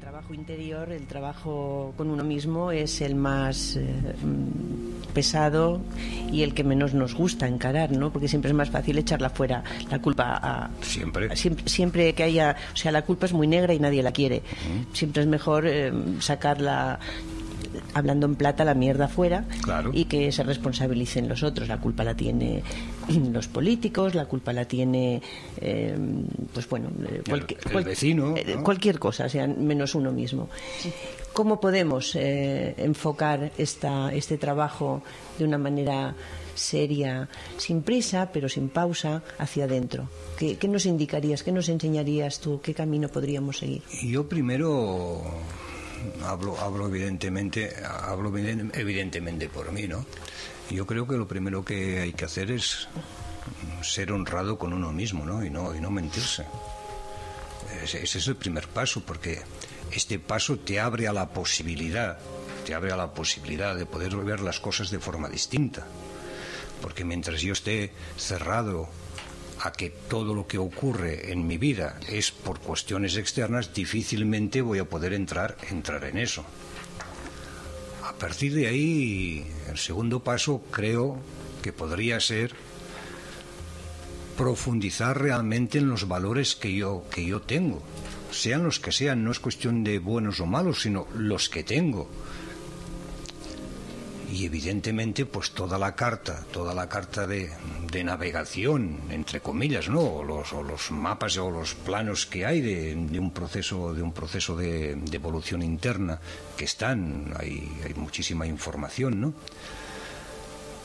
trabajo interior, el trabajo con uno mismo es el más pesado y el que menos nos gusta encarar, ¿no? Porque siempre es más fácil echarla fuera, la culpa a... Siempre que haya... O sea, la culpa es muy negra y nadie la quiere. Siempre es mejor sacarla... hablando en plata, la mierda fuera, claro, y que se responsabilicen los otros. La culpa la tiene los políticos, la culpa la tiene pues bueno, el vecino, ¿no? Cualquier cosa, o sea, menos uno mismo. ¿Cómo podemos enfocar este trabajo de una manera seria, sin prisa, pero sin pausa, hacia adentro? ¿Qué nos indicarías, qué nos enseñarías tú, qué camino podríamos seguir? Yo primero hablo evidentemente por mí, ¿no? Yo creo que lo primero que hay que hacer es ser honrado con uno mismo, ¿no? Y no mentirse. Ese es el primer paso, porque este paso te abre a la posibilidad de poder ver las cosas de forma distinta. Porque mientras yo esté cerrado a que todo lo que ocurre en mi vida es por cuestiones externas, difícilmente voy a poder entrar en eso. A partir de ahí, el segundo paso creo que podría ser profundizar realmente en los valores que yo tengo, sean los que sean. No es cuestión de buenos o malos, sino los que tengo. Y evidentemente pues toda la carta de navegación, entre comillas, ¿no? o los mapas o los planos que hay de un proceso de evolución interna que hay muchísima información, ¿no?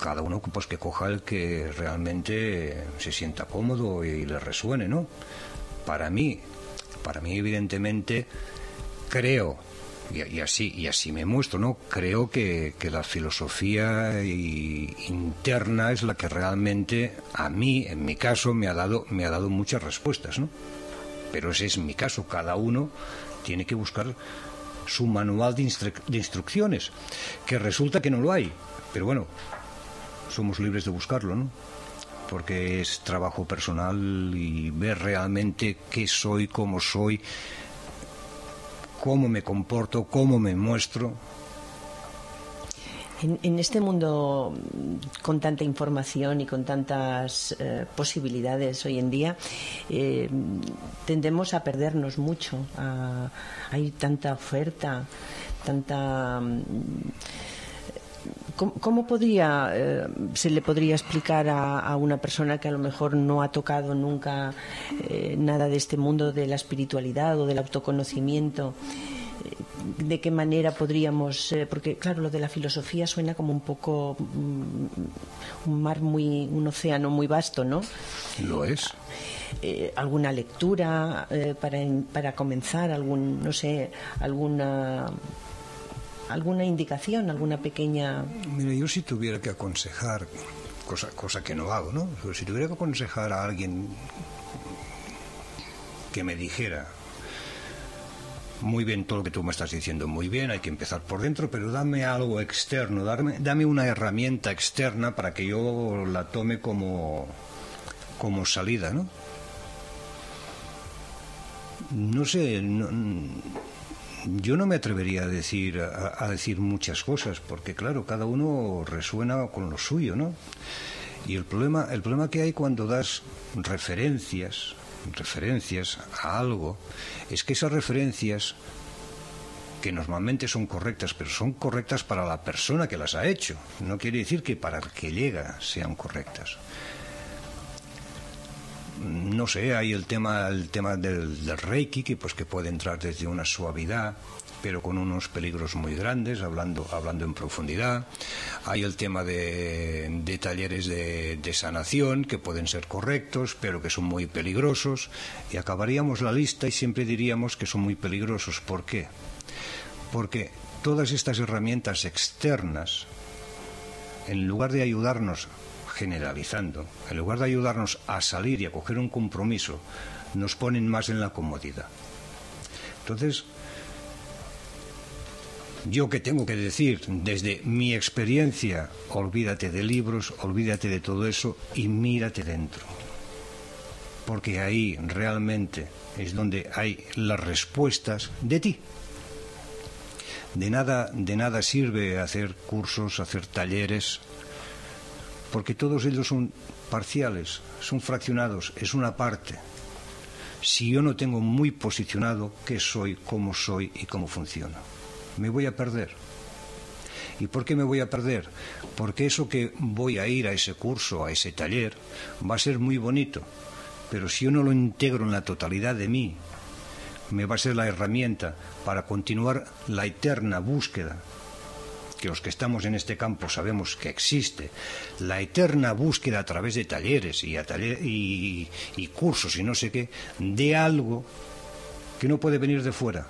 Cada uno pues que coja el que realmente se sienta cómodo y le resuene, ¿no? Para mí evidentemente creo, y así me muestro, ¿no? Creo que la filosofía interna es la que realmente a mí, en mi caso, me ha dado muchas respuestas, ¿no? Pero ese es mi caso. Cada uno tiene que buscar su manual de instrucciones, que resulta que no lo hay, pero bueno, somos libres de buscarlo, ¿no? Porque es trabajo personal y ver realmente qué soy, cómo me comporto, cómo me muestro. En este mundo con tanta información y con tantas posibilidades hoy en día, tendemos a perdernos mucho. Hay tanta oferta, tanta... ¿Cómo se le podría explicar a una persona que a lo mejor no ha tocado nunca nada de este mundo de la espiritualidad o del autoconocimiento? ¿De qué manera podríamos...? Porque, claro, lo de la filosofía suena como un poco un océano muy vasto, ¿no? Lo es. ¿Alguna lectura para comenzar? ¿Alguna indicación, alguna pequeña...? Mira, yo si tuviera que aconsejar, cosa que no hago, ¿no? Pero si tuviera que aconsejar a alguien que me dijera: muy bien todo lo que tú me estás diciendo, muy bien, hay que empezar por dentro, pero dame algo externo, dame una herramienta externa para que yo la tome como salida, ¿no? No sé, yo no me atrevería a decir muchas cosas, porque claro, cada uno resuena con lo suyo, ¿no? Y el problema que hay cuando das referencias a algo es que esas referencias, que normalmente son correctas, pero son correctas para la persona que las ha hecho, no quiere decir que para el que llega sean correctas. No sé, hay el tema del Reiki, que puede entrar desde una suavidad, pero con unos peligros muy grandes, hablando en profundidad. Hay el tema de talleres de sanación, que pueden ser correctos, pero que son muy peligrosos. Y acabaríamos la lista y siempre diríamos que son muy peligrosos. ¿Por qué? Porque todas estas herramientas externas, en lugar de ayudarnos, generalizando, en lugar de ayudarnos a salir y a coger un compromiso, nos ponen más en la comodidad. Entonces, ¿yo qué tengo que decir? Desde mi experiencia, olvídate de libros, olvídate de todo eso y mírate dentro. Porque ahí realmente es donde hay las respuestas de ti. De nada sirve hacer cursos, hacer talleres, porque todos ellos son parciales, son fraccionados, es una parte. Si yo no tengo muy posicionado qué soy y cómo funciono, me voy a perder. ¿Y por qué me voy a perder? Porque eso que voy a ir a ese curso, a ese taller, va a ser muy bonito, pero si yo no lo integro en la totalidad de mí, me va a ser la herramienta para continuar la eterna búsqueda, que los que estamos en este campo sabemos que existe, la eterna búsqueda a través de talleres y cursos y no sé qué, de algo que no puede venir de fuera.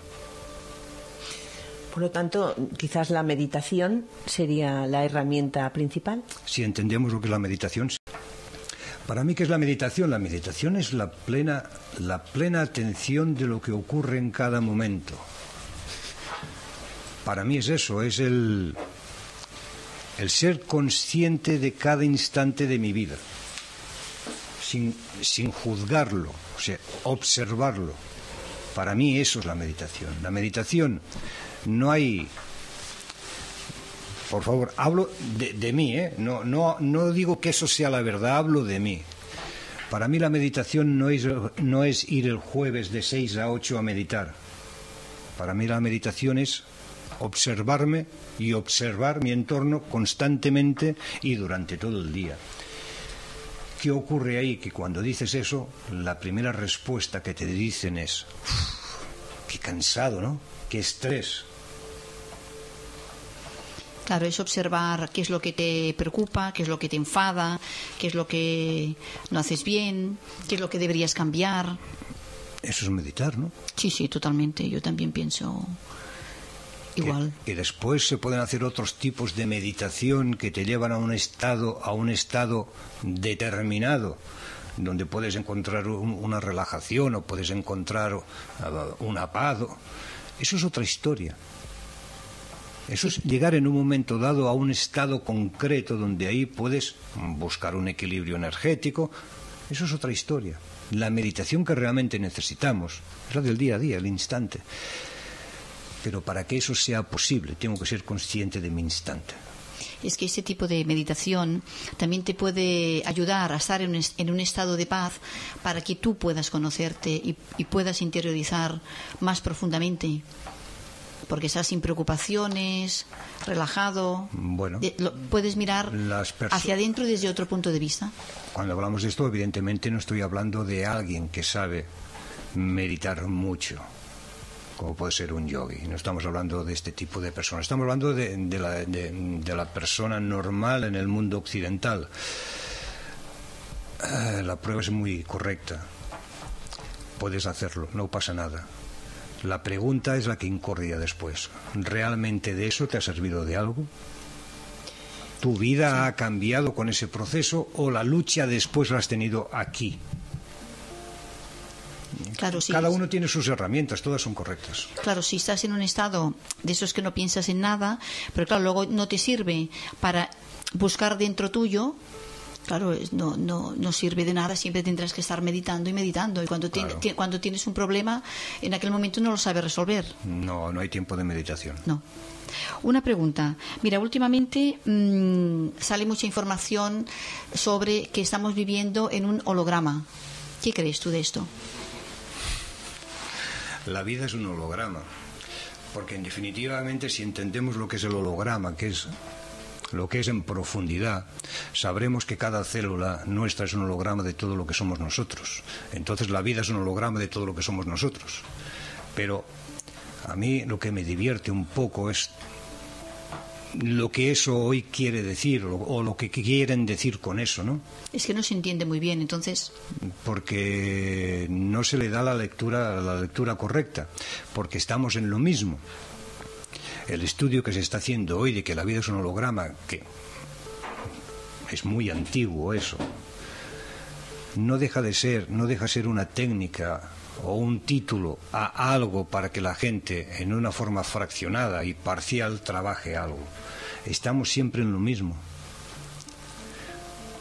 Por lo tanto, quizás la meditación sería la herramienta principal. Si entendemos lo que es la meditación. Para mí, ¿qué es la meditación? La meditación es la plena atención de lo que ocurre en cada momento. Para mí es eso, es el ser consciente de cada instante de mi vida, sin juzgarlo, o sea, observarlo. Para mí eso es la meditación. La meditación no hay... Por favor, hablo de mí, ¿eh? No digo que eso sea la verdad, hablo de mí. Para mí la meditación no es ir el jueves de 6 a 8 a meditar. Para mí la meditación es observarme y observar mi entorno constantemente y durante todo el día. ¿Qué ocurre ahí? Que cuando dices eso, la primera respuesta que te dicen es: qué cansado, ¿no? Qué estrés. Claro, es observar qué es lo que te preocupa, qué es lo que te enfada, qué es lo que no haces bien, qué es lo que deberías cambiar. Eso es meditar, ¿no? Sí, totalmente. Yo también pienso igual. Y después se pueden hacer otros tipos de meditación que te llevan a un estado determinado, donde puedes encontrar una relajación o puedes encontrar una paz. Eso es otra historia. Eso es llegar en un momento dado a un estado concreto donde ahí puedes buscar un equilibrio energético. Eso es otra historia. La meditación que realmente necesitamos es la del día a día, el instante. Pero para que eso sea posible, tengo que ser consciente de mi instante. Es que ese tipo de meditación también te puede ayudar a estar en un estado de paz para que tú puedas conocerte y puedas interiorizar más profundamente. Porque estás sin preocupaciones, relajado. Bueno, puedes mirar hacia adentro desde otro punto de vista. Cuando hablamos de esto, evidentemente no estoy hablando de alguien que sabe meditar mucho, como puede ser un yogi. No estamos hablando de este tipo de personas. Estamos hablando de la persona normal en el mundo occidental. La prueba es muy correcta. Puedes hacerlo, no pasa nada. La pregunta es la que incordia después. ¿Realmente de eso te ha servido de algo? ¿Tu vida ha cambiado con ese proceso o la lucha después la has tenido aquí? Claro, sí. Cada uno tiene sus herramientas, todas son correctas. Claro, si estás en un estado de esos que no piensas en nada, pero claro, luego no te sirve para buscar dentro tuyo. Claro, no sirve de nada, siempre tendrás que estar meditando y meditando. Y cuando tienes un problema, en aquel momento no lo sabes resolver. No hay tiempo de meditación. No. Una pregunta. Mira, últimamente sale mucha información sobre que estamos viviendo en un holograma. ¿Qué crees tú de esto? La vida es un holograma. Porque definitivamente si entendemos lo que es el holograma, que es lo que es en profundidad, sabremos que cada célula nuestra es un holograma de todo lo que somos nosotros. Entonces la vida es un holograma de todo lo que somos nosotros. Pero a mí lo que me divierte un poco es lo que eso hoy quiere decir o lo que quieren decir con eso, ¿no? Es que no se entiende muy bien, entonces. Porque no se le da la lectura correcta, porque estamos en lo mismo. El estudio que se está haciendo hoy de que la vida es un holograma, que es muy antiguo eso, no deja ser una técnica o un título a algo para que la gente en una forma fraccionada y parcial trabaje algo. Estamos siempre en lo mismo.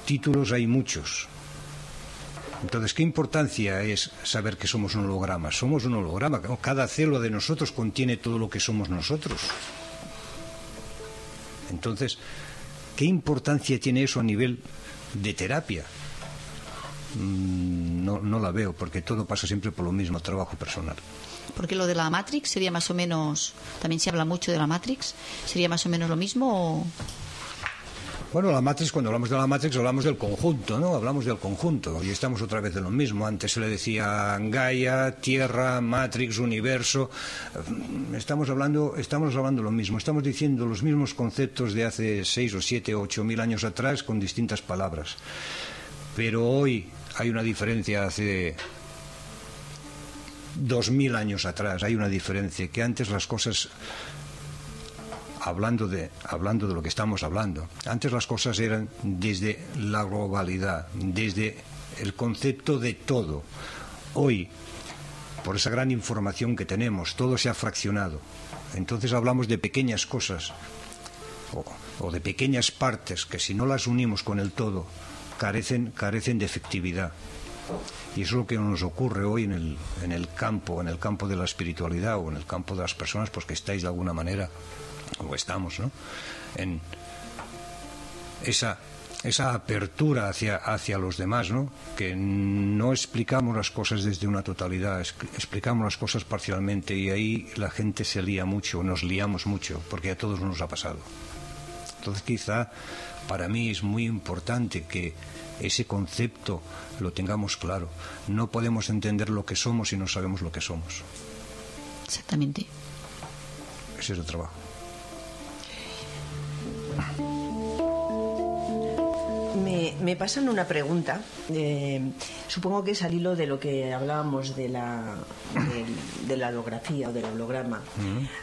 Títulos hay muchos. Entonces, ¿qué importancia es saber que somos un holograma? Somos un holograma. Cada célula de nosotros contiene todo lo que somos nosotros. Entonces, ¿qué importancia tiene eso a nivel de terapia? No la veo, porque todo pasa siempre por lo mismo, trabajo personal. Porque lo de la Matrix sería más o menos, también se habla mucho de la Matrix, ¿sería más o menos lo mismo o...? Bueno, la Matrix, cuando hablamos de la Matrix hablamos del conjunto, ¿no? Hablamos del conjunto y estamos otra vez de lo mismo. Antes se le decía Gaia, Tierra, Matrix, Universo. Estamos hablando lo mismo. Estamos diciendo los mismos conceptos de hace 6 o 7 o 8 mil años atrás con distintas palabras. Pero hoy hay una diferencia hace 2000 años atrás. Hay una diferencia que antes las cosas... Hablando de lo que estamos hablando. Antes las cosas eran desde la globalidad, desde el concepto de todo. Hoy, por esa gran información que tenemos, todo se ha fraccionado. Entonces hablamos de pequeñas cosas o de pequeñas partes que si no las unimos con el todo, carecen de efectividad. Y eso es lo que nos ocurre hoy en el campo de la espiritualidad o en el campo de las personas, pues que estáis de alguna manera... o estamos, ¿no?, en esa apertura hacia los demás, ¿no?, que no explicamos las cosas desde una totalidad, explicamos las cosas parcialmente y ahí la gente se lía mucho, nos liamos mucho, porque a todos nos ha pasado. Entonces quizá para mí es muy importante que ese concepto lo tengamos claro. No podemos entender lo que somos si no sabemos lo que somos. Exactamente. Ese es el trabajo. Me pasan una pregunta, supongo que es al hilo de lo que hablábamos de la holografía o del holograma.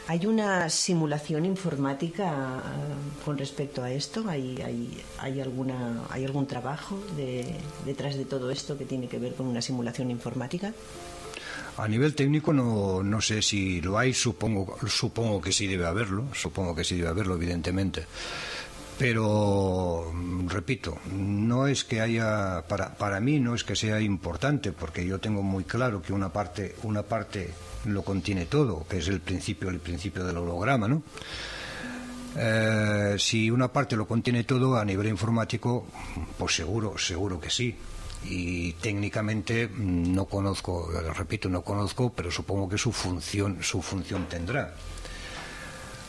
¿Hay una simulación informática con respecto a esto? ¿Hay algún trabajo detrás de todo esto que tiene que ver con una simulación informática? A nivel técnico no sé si lo hay, supongo que sí debe haberlo, evidentemente. Pero, repito, no es que haya, para mí no es que sea importante, porque yo tengo muy claro que una parte lo contiene todo, que es el principio del holograma, ¿no? Si una parte lo contiene todo a nivel informático, pues seguro que sí. Y técnicamente no conozco, pero supongo que su función tendrá.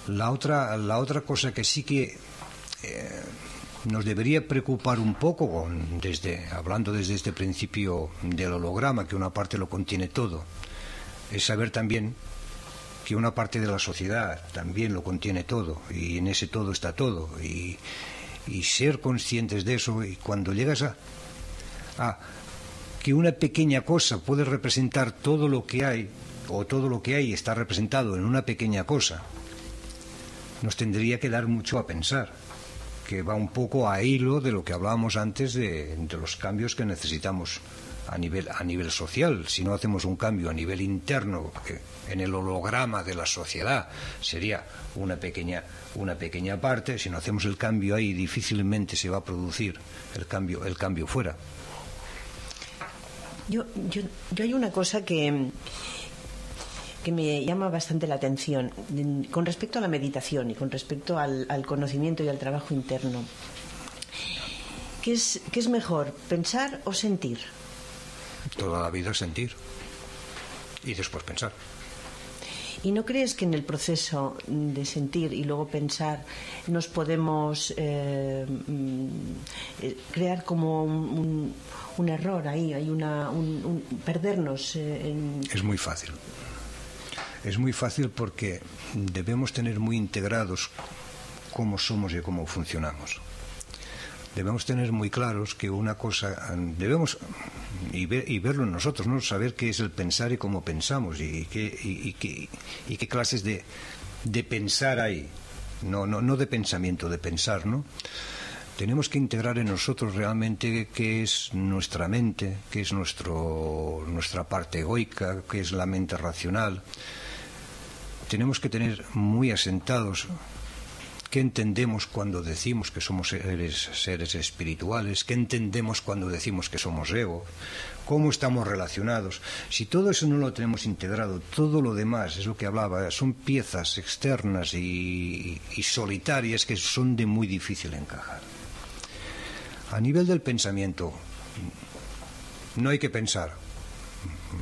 La otra cosa que sí que nos debería preocupar un poco, hablando desde este principio del holograma, que una parte lo contiene todo, es saber también que una parte de la sociedad también lo contiene todo, y en ese todo está todo, y ser conscientes de eso. Y cuando llegas a que una pequeña cosa puede representar todo lo que hay, o todo lo que hay está representado en una pequeña cosa, nos tendría que dar mucho a pensar, que va un poco a hilo de lo que hablábamos antes de los cambios que necesitamos a nivel social. Si no hacemos un cambio a nivel interno, que en el holograma de la sociedad sería una pequeña parte, si no hacemos el cambio ahí, difícilmente se va a producir el cambio fuera. Yo hay una cosa que me llama bastante la atención con respecto a la meditación y con respecto al conocimiento y al trabajo interno. ¿Qué es mejor, pensar o sentir? Toda la vida sentir y después pensar. ¿Y no crees que en el proceso de sentir y luego pensar nos podemos crear como un error ahí, hay perdernos Es muy fácil. Es muy fácil porque debemos tener muy integrados cómo somos y cómo funcionamos. Debemos tener muy claros que una cosa y verlo en nosotros, ¿no? Saber qué es el pensar y cómo pensamos y qué clases de pensar hay, no de pensamiento, de pensar, ¿no? Tenemos que integrar en nosotros realmente qué es nuestra mente, qué es nuestra parte egoica, qué es la mente racional. Tenemos que tener muy asentados ¿Qué entendemos cuando decimos que somos seres espirituales? ¿Qué entendemos cuando decimos que somos ego? ¿Cómo estamos relacionados? Si todo eso no lo tenemos integrado, todo lo demás, es lo que hablaba, son piezas externas y solitarias que son de muy difícil encajar. A nivel del pensamiento, no hay que pensar.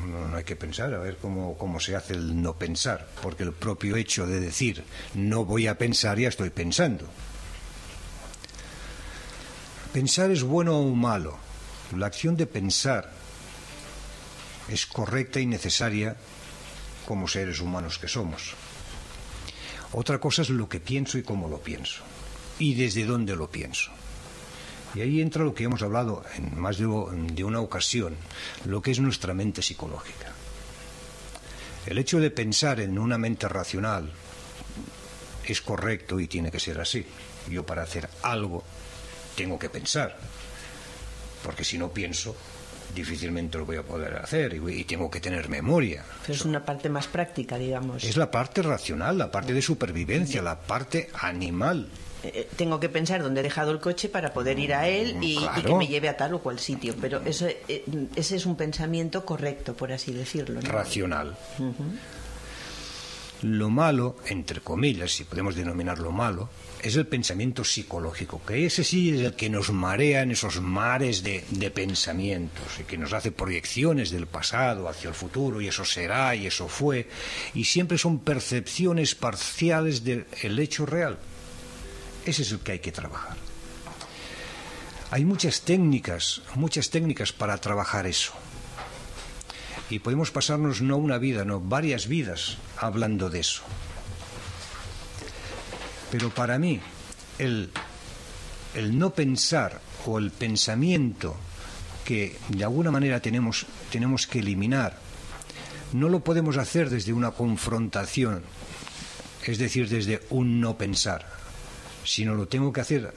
No hay que pensar, a ver cómo se hace el no pensar, porque el propio hecho de decir no voy a pensar, ya estoy pensando. Pensar es bueno o malo. La acción de pensar es correcta y necesaria como seres humanos que somos. Otra cosa es lo que pienso y cómo lo pienso, y desde dónde lo pienso. Y ahí entra lo que hemos hablado en más de una ocasión, lo que es nuestra mente psicológica. El hecho de pensar en una mente racional es correcto y tiene que ser así. Yo para hacer algo tengo que pensar, porque si no pienso difícilmente lo voy a poder hacer y tengo que tener memoria. Pero es una parte más práctica, digamos. Es la parte racional, la parte de supervivencia, la parte animal. Tengo que pensar dónde he dejado el coche para poder ir a él y que me lleve a tal o cual sitio. Pero ese es un pensamiento correcto, por así decirlo, ¿no? Racional. Lo malo, entre comillas, si podemos denominarlo malo, es el pensamiento psicológico, que ese sí es el que nos marea en esos mares de pensamientos y que nos hace proyecciones del pasado hacia el futuro, y eso será y eso fue, y siempre son percepciones parciales del hecho real. Ese es el que hay que trabajar. Hay muchas técnicas para trabajar eso. Y podemos pasarnos no una vida, no varias vidas hablando de eso. Pero para mí, el no pensar o el pensamiento que de alguna manera tenemos que eliminar, no lo podemos hacer desde una confrontación, es decir, desde un no pensar, sino lo tengo que hacer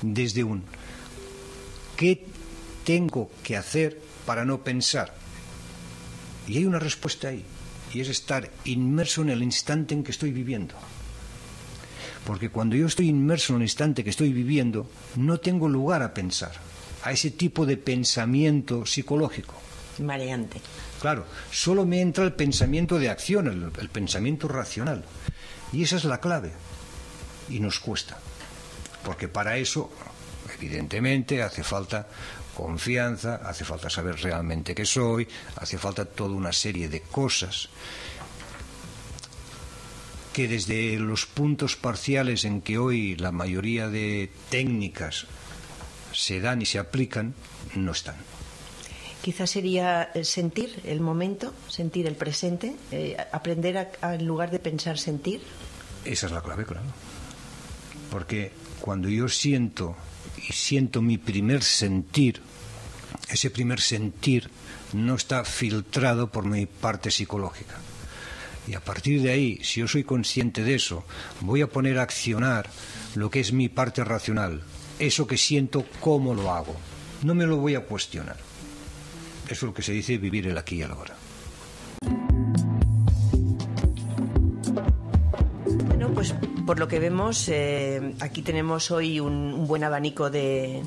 desde un ¿qué tengo que hacer para no pensar? Y hay una respuesta ahí, y es estar inmerso en el instante en que estoy viviendo. Porque cuando yo estoy inmerso en el instante que estoy viviendo, no tengo lugar a pensar, a ese tipo de pensamiento psicológico. Mareante. Claro, solo me entra el pensamiento de acción, el pensamiento racional. Y esa es la clave. Y nos cuesta. Porque para eso, evidentemente, hace falta confianza, hace falta saber realmente qué soy, hace falta toda una serie de cosas que desde los puntos parciales en que hoy la mayoría de técnicas se dan y se aplican, no están. Quizás sería sentir el momento, sentir el presente, aprender en lugar de pensar, sentir. Esa es la clave, claro. Porque cuando yo siento mi primer sentir, ese primer sentir no está filtrado por mi parte psicológica. Y a partir de ahí, si yo soy consciente de eso, voy a poner a accionar lo que es mi parte racional. Eso que siento, ¿cómo lo hago? No me lo voy a cuestionar. Eso es lo que se dice vivir el aquí y el ahora. Bueno, pues por lo que vemos, aquí tenemos hoy un buen abanico de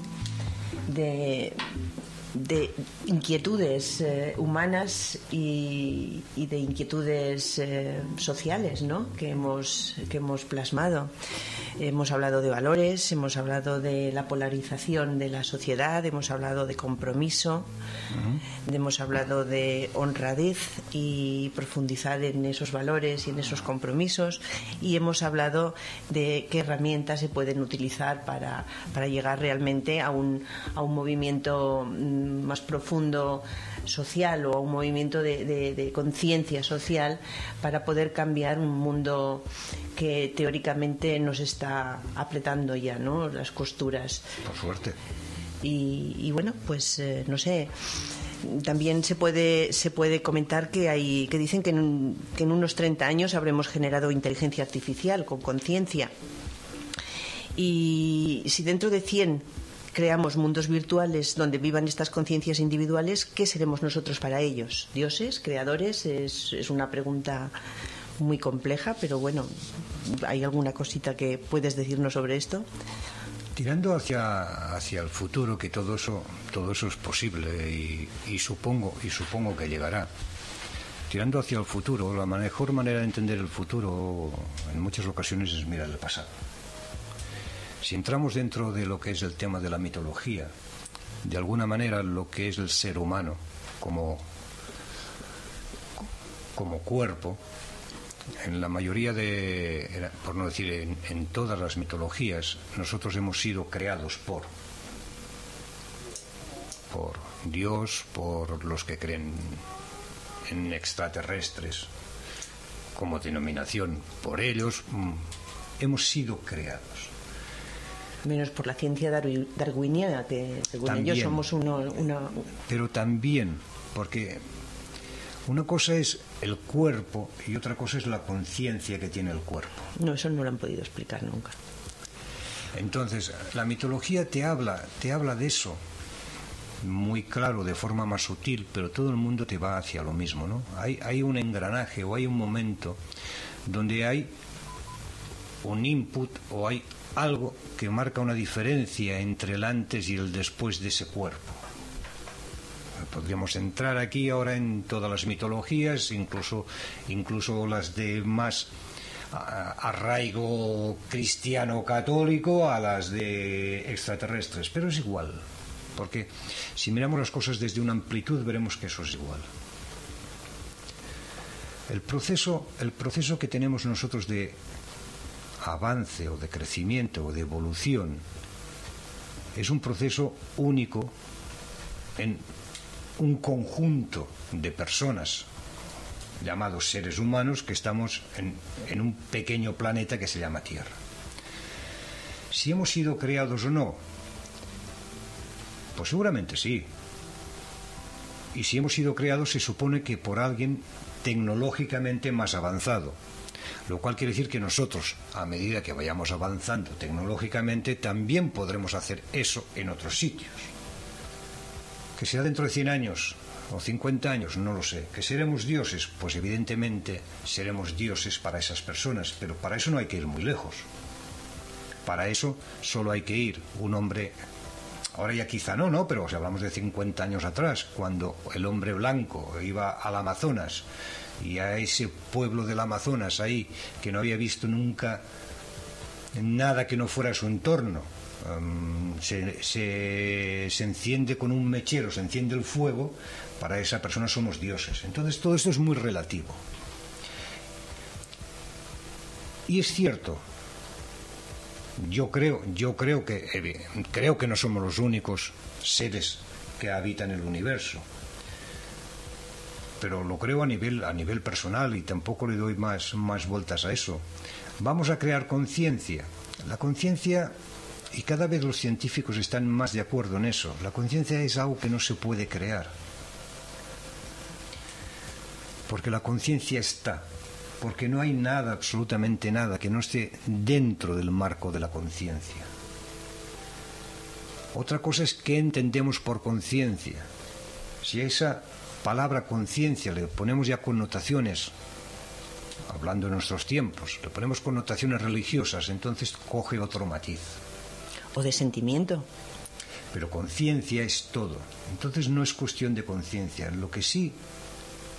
inquietudes humanas y de inquietudes sociales, ¿no? que hemos plasmado. Hemos hablado de valores, hemos hablado de la polarización de la sociedad, hemos hablado de compromiso, hemos hablado de honradez y profundizar en esos valores y en esos compromisos, y hemos hablado de qué herramientas se pueden utilizar para llegar realmente a un movimiento más profundo social, o a un movimiento de conciencia social, para poder cambiar un mundo que teóricamente nos está apretando ya, ¿no?, las costuras. Por suerte. Y bueno, pues no sé. También se puede comentar que dicen que en unos 30 años habremos generado inteligencia artificial con conciencia. Y si dentro de 100 creamos mundos virtuales donde vivan estas conciencias individuales, ¿qué seremos nosotros para ellos? ¿Dioses? ¿Creadores? Es una pregunta muy compleja, pero bueno, ¿hay alguna cosita que puedes decirnos sobre esto? Tirando hacia el futuro, que todo eso es posible y supongo que llegará. Tirando hacia el futuro, la mejor manera de entender el futuro en muchas ocasiones es mirar el pasado. Si entramos dentro de lo que es el tema de la mitología, de alguna manera lo que es el ser humano como cuerpo, en la mayoría por no decir en todas las mitologías, nosotros hemos sido creados por Dios, por los que creen en extraterrestres, como denominación, por ellos hemos sido creados. Menos por la ciencia darwiniana, que según También, ellos somos una... Pero también, porque una cosa es el cuerpo y otra cosa es la conciencia que tiene el cuerpo. No, eso no lo han podido explicar nunca. Entonces, la mitología te habla de eso muy claro, de forma más sutil, pero todo el mundo te va hacia lo mismo, ¿no? Hay un engranaje o hay un momento donde hay un input o hay algo que marca una diferencia entre el antes y el después de ese cuerpo. Podríamos entrar aquí ahora en todas las mitologías, incluso las de más arraigo cristiano católico a las de extraterrestres, pero es igual, porque si miramos las cosas desde una amplitud veremos que eso es igual. El proceso que tenemos nosotros de avance o de crecimiento o de evolución es un proceso único en un conjunto de personas llamados seres humanos que estamos en un pequeño planeta que se llama Tierra. Si hemos sido creados o no, pues seguramente sí. Y si hemos sido creados se supone que por alguien tecnológicamente más avanzado, lo cual quiere decir que nosotros, a medida que vayamos avanzando tecnológicamente, también podremos hacer eso en otros sitios. Que sea dentro de 100 años o 50 años, no lo sé. Que seremos dioses, pues evidentemente seremos dioses para esas personas, pero para eso no hay que ir muy lejos. Para eso solo hay que ir un hombre, ahora ya quizá no, pero si hablamos de 50 años atrás, cuando el hombre blanco iba al Amazonas y a ese pueblo del Amazonas ahí, que no había visto nunca nada que no fuera su entorno, se enciende con un mechero, se enciende el fuego, para esa persona somos dioses. Entonces todo esto es muy relativo. Y es cierto, yo creo que no somos los únicos seres que habitan el universo, pero lo creo a nivel personal y tampoco le doy más vueltas a eso. Vamos a crear conciencia. La conciencia, y cada vez los científicos están más de acuerdo en eso, la conciencia es algo que no se puede crear. Porque la conciencia está, porque no hay nada, absolutamente nada, que no esté dentro del marco de la conciencia. Otra cosa es qué entendemos por conciencia. Si a esa palabra conciencia le ponemos ya connotaciones, hablando en nuestros tiempos, le ponemos connotaciones religiosas, entonces coge otro matiz. O de sentimiento. Pero conciencia es todo. Entonces no es cuestión de conciencia. Lo que sí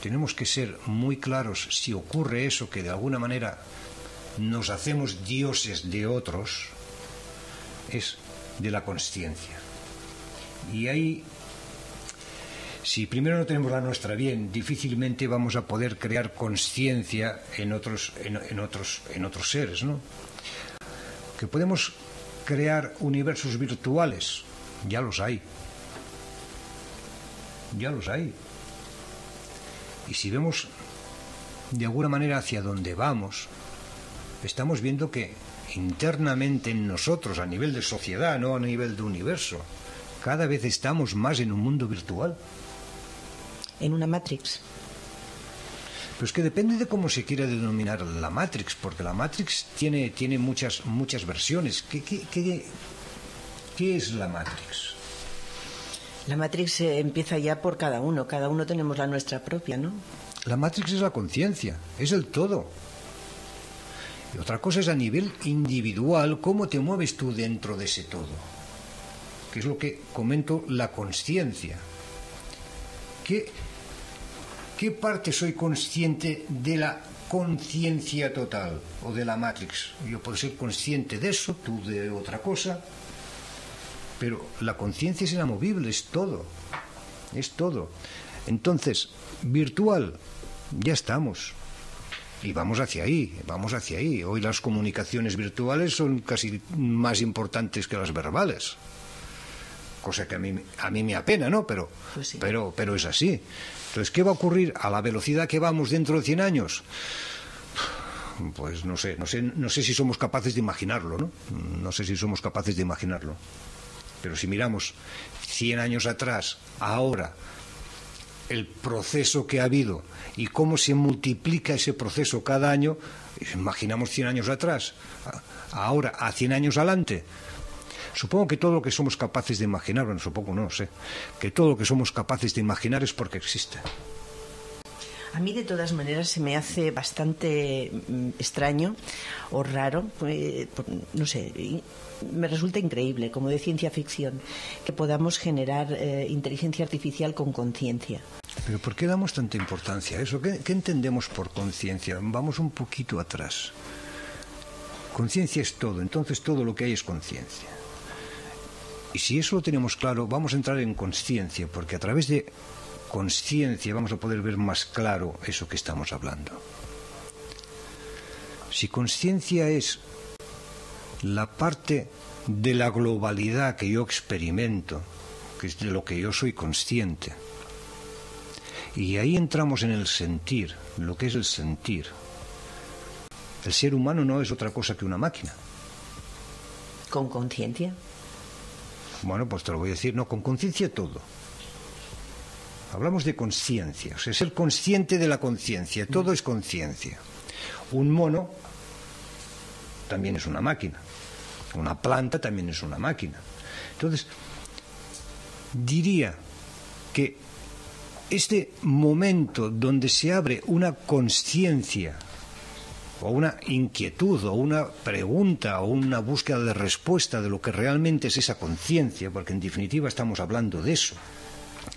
tenemos que ser muy claros, si ocurre eso, que de alguna manera nos hacemos dioses de otros, es de la consciencia. Y ahí, si primero no tenemos la nuestra bien, difícilmente vamos a poder crear consciencia en otros seres, ¿no? Que podemos crear universos virtuales, ya los hay. Y si vemos de alguna manera hacia dónde vamos, estamos viendo que internamente en nosotros, a nivel de sociedad, no a nivel de universo, cada vez estamos más en un mundo virtual. En una Matrix. Pero es que depende de cómo se quiera denominar la Matrix, porque la Matrix tiene muchas versiones. ¿Qué es la Matrix? La Matrix empieza ya por cada uno tenemos la nuestra propia, ¿no? La Matrix es la conciencia, es el todo. Y otra cosa es a nivel individual, cómo te mueves tú dentro de ese todo. Que es lo que comento, la consciencia. ¿Qué parte soy consciente de la conciencia total o de la Matrix? Yo puedo ser consciente de eso, tú de otra cosa, pero la conciencia es inamovible, es todo. Es todo. Entonces, virtual, ya estamos. Y vamos hacia ahí, vamos hacia ahí. Hoy las comunicaciones virtuales son casi más importantes que las verbales. Cosa que a mí me apena, ¿no? Pero, pues sí. pero es así. Entonces, ¿qué va a ocurrir a la velocidad que vamos dentro de 100 años? Pues no sé si somos capaces de imaginarlo, ¿no? No sé si somos capaces de imaginarlo. Pero si miramos 100 años atrás, ahora, el proceso que ha habido y cómo se multiplica ese proceso cada año, imaginamos 100 años atrás, ahora a 100 años adelante. Supongo que todo lo que somos capaces de imaginar, bueno, supongo, no sé, que todo lo que somos capaces de imaginar es porque existe. A mí, de todas maneras, se me hace bastante extraño o raro, no sé, me resulta increíble, como de ciencia ficción, que podamos generar inteligencia artificial con conciencia. ¿Pero por qué damos tanta importancia a eso? ¿Qué entendemos por conciencia? Vamos un poquito atrás. Conciencia es todo, entonces todo lo que hay es conciencia. Y si eso lo tenemos claro, vamos a entrar en consciencia, porque a través de consciencia vamos a poder ver más claro eso que estamos hablando. Si consciencia es la parte de la globalidad que yo experimento, que es de lo que yo soy consciente, y ahí entramos en el sentir, lo que es el sentir. El ser humano no es otra cosa que una máquina. ¿Con conciencia? Bueno, pues te lo voy a decir, no, con conciencia todo. Hablamos de conciencia, o sea, ser consciente de la conciencia, todo es conciencia. Un mono también es una máquina, una planta también es una máquina. Entonces, diría que este momento donde se abre una conciencia, o una inquietud, o una pregunta, o una búsqueda de respuesta de lo que realmente es esa conciencia, porque en definitiva estamos hablando de eso,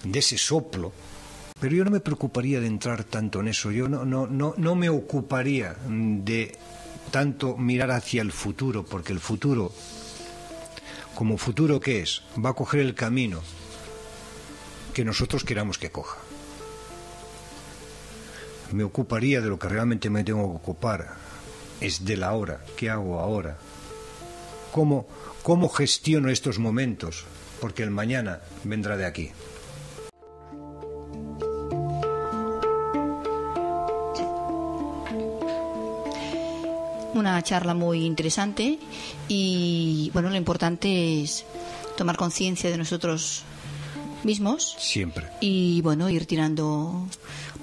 de ese soplo, pero yo no me preocuparía de entrar tanto en eso, yo no me ocuparía de tanto mirar hacia el futuro, porque el futuro, como futuro ¿qué es? Va a coger el camino que nosotros queramos que coja. Me ocuparía de lo que realmente me tengo que ocupar, es del ahora. ¿Qué hago ahora? ¿Cómo gestiono estos momentos? Porque el mañana vendrá de aquí. Una charla muy interesante y bueno, lo importante es tomar conciencia de nosotros mismos. Siempre. Y bueno, ir tirando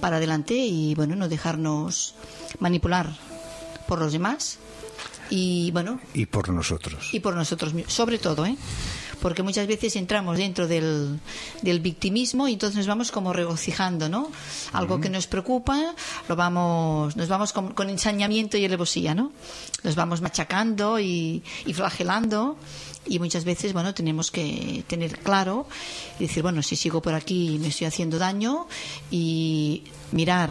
para adelante y bueno, no dejarnos manipular por los demás y bueno. Y por nosotros. Y por nosotros mismos, sobre todo, porque muchas veces entramos dentro del victimismo y entonces nos vamos como regocijando, ¿no? Algo que nos preocupa, nos vamos con ensañamiento y alevosía, ¿no? Nos vamos machacando y flagelando. Y muchas veces, bueno, tenemos que tener claro y decir, bueno, si sigo por aquí me estoy haciendo daño, y mirar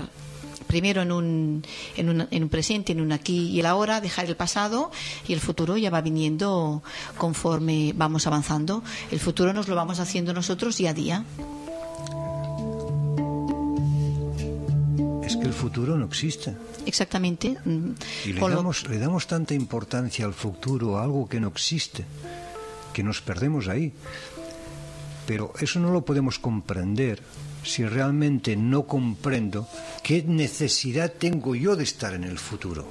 primero en un presente, en un aquí y el ahora, dejar el pasado, y el futuro ya va viniendo conforme vamos avanzando. El futuro nos lo vamos haciendo nosotros día a día. Es que el futuro no existe. Exactamente. Y le damos tanta importancia al futuro, a algo que no existe, que nos perdemos ahí. Pero eso no lo podemos comprender si realmente no comprendo qué necesidad tengo yo de estar en el futuro.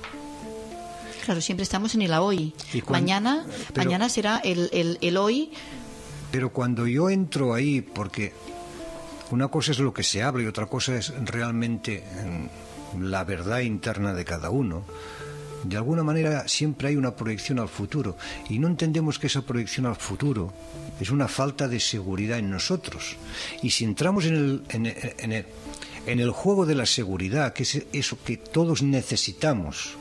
Claro, siempre estamos en el hoy. Mañana será el hoy. Pero cuando yo entro ahí, porque una cosa es lo que se habla y otra cosa es realmente la verdad interna de cada uno, de alguna manera siempre hay una proyección al futuro, y no entendemos que esa proyección al futuro es una falta de seguridad en nosotros. Y si entramos en en el juego de la seguridad, que es eso que todos necesitamos,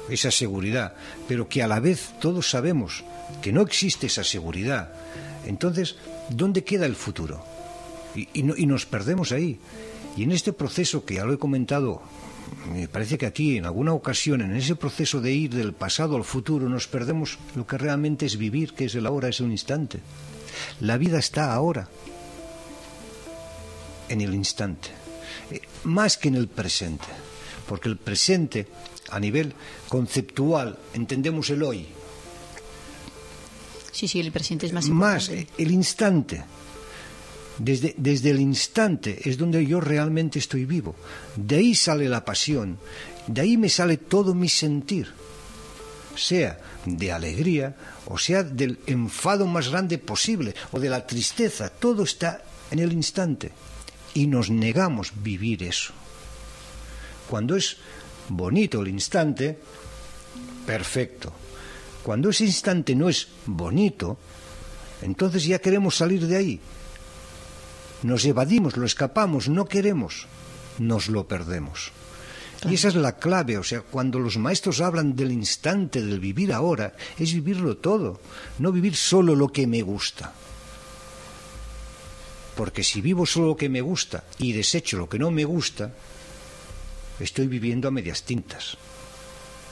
esa seguridad, pero que a la vez todos sabemos que no existe esa seguridad. Entonces, ¿dónde queda el futuro? Y nos perdemos ahí. Y en este proceso, que ya lo he comentado, me parece que aquí, en alguna ocasión, en ese proceso de ir del pasado al futuro, nos perdemos lo que realmente es vivir, que es el ahora, es el instante. La vida está ahora, en el instante, más que en el presente, porque el presente, a nivel conceptual, entendemos el hoy. Sí, el presente es más importante. Más el instante. Desde el instante es donde yo realmente estoy vivo. De ahí sale la pasión, de ahí me sale todo mi sentir, sea de alegría o sea del enfado más grande posible o de la tristeza. Todo está en el instante y nos negamos a vivir eso. Cuando es bonito el instante, perfecto. Cuando ese instante no es bonito, entonces ya queremos salir de ahí. Nos evadimos, lo escapamos, no queremos, nos lo perdemos. Y esa es la clave, o sea, cuando los maestros hablan del instante, del vivir ahora, es vivirlo todo, no vivir solo lo que me gusta. Porque si vivo solo lo que me gusta y desecho lo que no me gusta, estoy viviendo a medias tintas.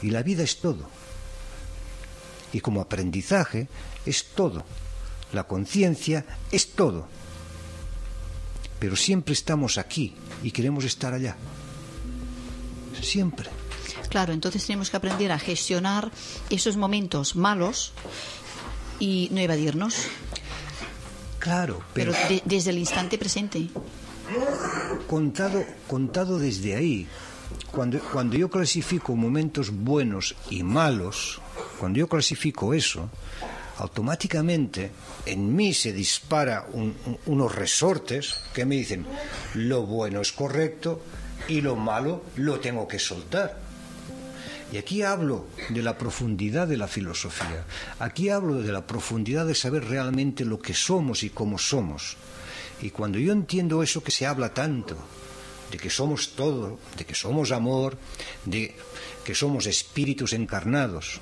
Y la vida es todo. Y como aprendizaje es todo. La conciencia es todo. Pero siempre estamos aquí y queremos estar allá. Siempre. Claro, entonces tenemos que aprender a gestionar esos momentos malos y no evadirnos. Claro, pero desde el instante presente. Contado desde ahí. Cuando yo clasifico momentos buenos y malos, cuando yo clasifico eso, automáticamente en mí se dispara unos resortes que me dicen lo bueno es correcto y lo malo lo tengo que soltar. Y aquí hablo de la profundidad de la filosofía, aquí hablo de la profundidad de saber realmente lo que somos y cómo somos. Y cuando yo entiendo eso que se habla tanto, de que somos todo, de que somos amor, de que somos espíritus encarnados,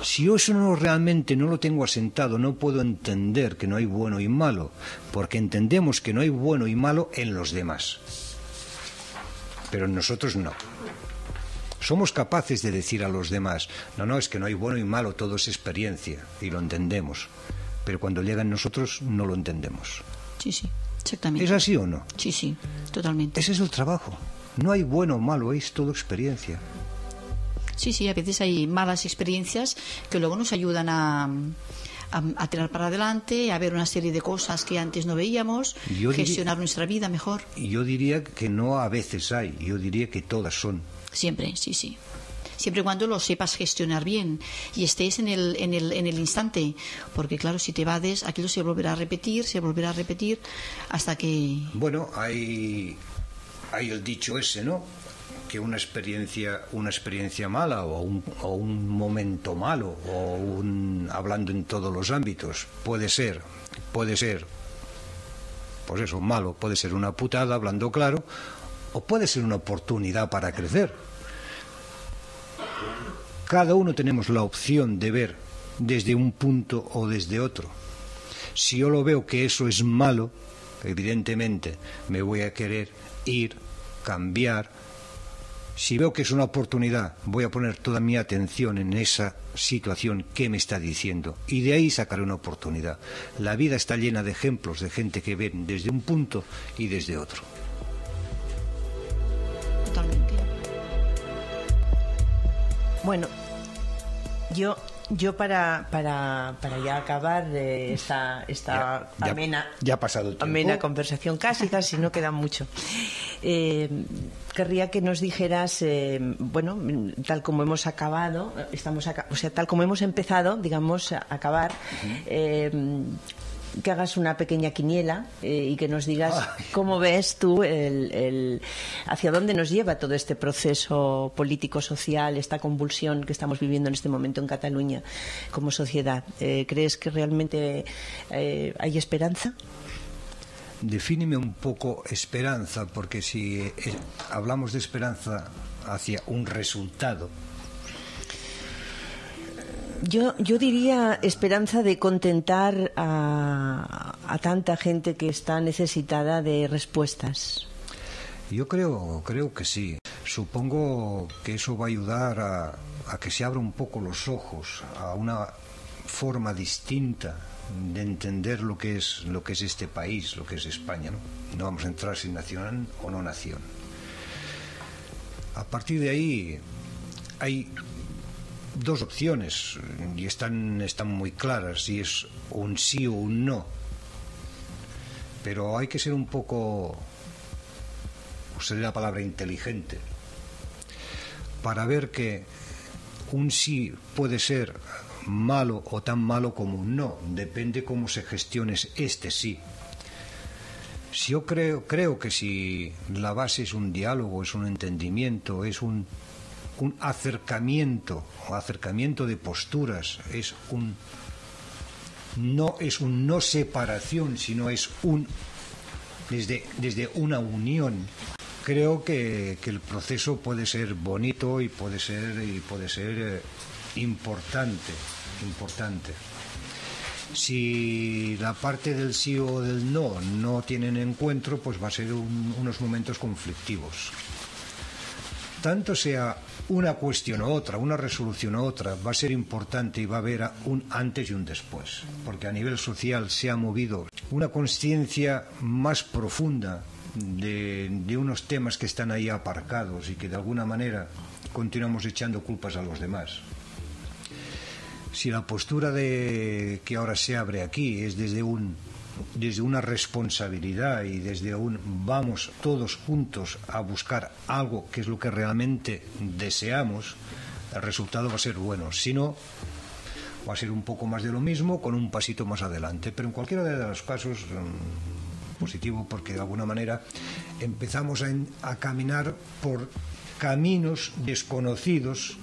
si yo eso realmente no lo tengo asentado, no puedo entender que no hay bueno y malo, porque entendemos que no hay bueno y malo en los demás, pero en nosotros no. Somos capaces de decir a los demás, no, es que no hay bueno y malo, todo es experiencia, y lo entendemos, pero cuando llega en nosotros no lo entendemos. Sí, exactamente. ¿Es así o no? Sí, totalmente. Ese es el trabajo. No hay bueno o malo, es todo experiencia. Sí, a veces hay malas experiencias que luego nos ayudan a tirar para adelante, a ver una serie de cosas que antes no veíamos, gestionar nuestra vida mejor. Yo diría que no a veces hay, yo diría que todas son. Siempre, sí. Siempre y cuando lo sepas gestionar bien y estés en el instante, porque claro, si te evades, aquello se volverá a repetir hasta que... Bueno, hay el dicho ese, ¿no?, que una experiencia mala o un momento malo hablando en todos los ámbitos puede ser pues eso, malo, puede ser una putada, hablando claro, o puede ser una oportunidad para crecer. Cada uno tenemos la opción de ver desde un punto o desde otro. Si yo lo veo que eso es malo, evidentemente me voy a querer ir, cambiar. Si veo que es una oportunidad, voy a poner toda mi atención en esa situación que me está diciendo y de ahí sacaré una oportunidad. La vida está llena de ejemplos de gente que ven desde un punto y desde otro. Totalmente. Bueno, yo para ya acabar esta amena, ya ha pasado el tiempo. Amena conversación, casi no queda mucho. Querría que nos dijeras, tal como hemos acabado, tal como hemos empezado, digamos, a acabar, que hagas una pequeña quiniela y que nos digas cómo ves tú hacia dónde nos lleva todo este proceso político-social, esta convulsión que estamos viviendo en este momento en Cataluña como sociedad. ¿Crees que realmente hay esperanza? defíneme un poco esperanza, porque si hablamos de esperanza hacia un resultado. Yo diría esperanza de contentar a tanta gente que está necesitada de respuestas. Yo creo que sí. Supongo que eso va a ayudar a que se abran un poco los ojos a una forma distinta de entender lo que es este país, lo que es España, ¿no? No vamos a entrar si nación o no nación. A partir de ahí hay dos opciones y están muy claras, si es un sí o un no. Pero hay que ser un poco, usaría la palabra inteligente, para ver que un sí puede ser malo o tan malo como un no, depende cómo se gestione este sí. Si yo creo que si la base es un diálogo, es un entendimiento, es un acercamiento de posturas, no es un no separación, sino es desde una unión. Creo que el proceso puede ser bonito y puede ser importante. Si la parte del sí o del no tienen encuentro, pues va a ser unos momentos conflictivos. Tanto sea una cuestión o otra, una resolución o otra, va a ser importante y va a haber un antes y un después, porque a nivel social se ha movido una conciencia más profunda de unos temas que están ahí aparcados y que de alguna manera continuamos echando culpas a los demás. Si la postura que ahora se abre aquí es desde una responsabilidad y desde vamos todos juntos a buscar algo que es lo que realmente deseamos, el resultado va a ser bueno. Si no, va a ser un poco más de lo mismo con un pasito más adelante. Pero en cualquiera de los casos, positivo, porque de alguna manera empezamos a caminar por caminos desconocidos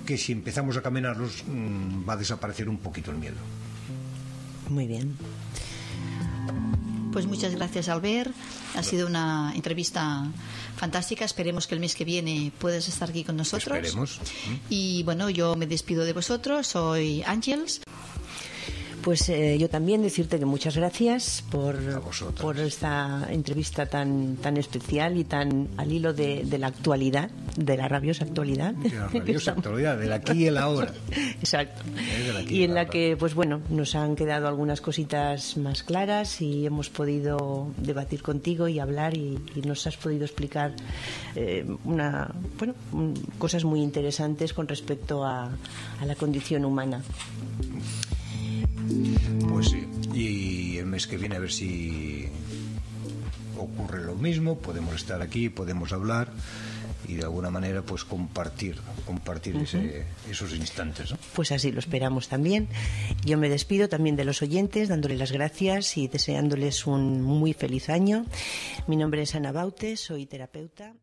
que si empezamos a caminarlos va a desaparecer un poquito el miedo. Muy bien. Pues muchas gracias, Albert. Ha sido una entrevista fantástica. Esperemos que el mes que viene puedas estar aquí con nosotros. Esperemos. Y bueno, yo me despido de vosotros. Soy Ángels. Pues yo también decirte que muchas gracias por esta entrevista tan especial y tan al hilo de la actualidad, de la rabiosa actualidad. De la rabiosa actualidad, del aquí y el ahora. Exacto. Y en la que, pues bueno, nos han quedado algunas cositas más claras y hemos podido debatir contigo y hablar y nos has podido explicar cosas muy interesantes con respecto a la condición humana. Pues sí, y el mes que viene a ver si ocurre lo mismo, podemos estar aquí, podemos hablar y de alguna manera pues compartir esos instantes, ¿no? Pues así lo esperamos también. Yo me despido también de los oyentes dándoles las gracias y deseándoles un muy feliz año. Mi nombre es Ana Baute, soy terapeuta.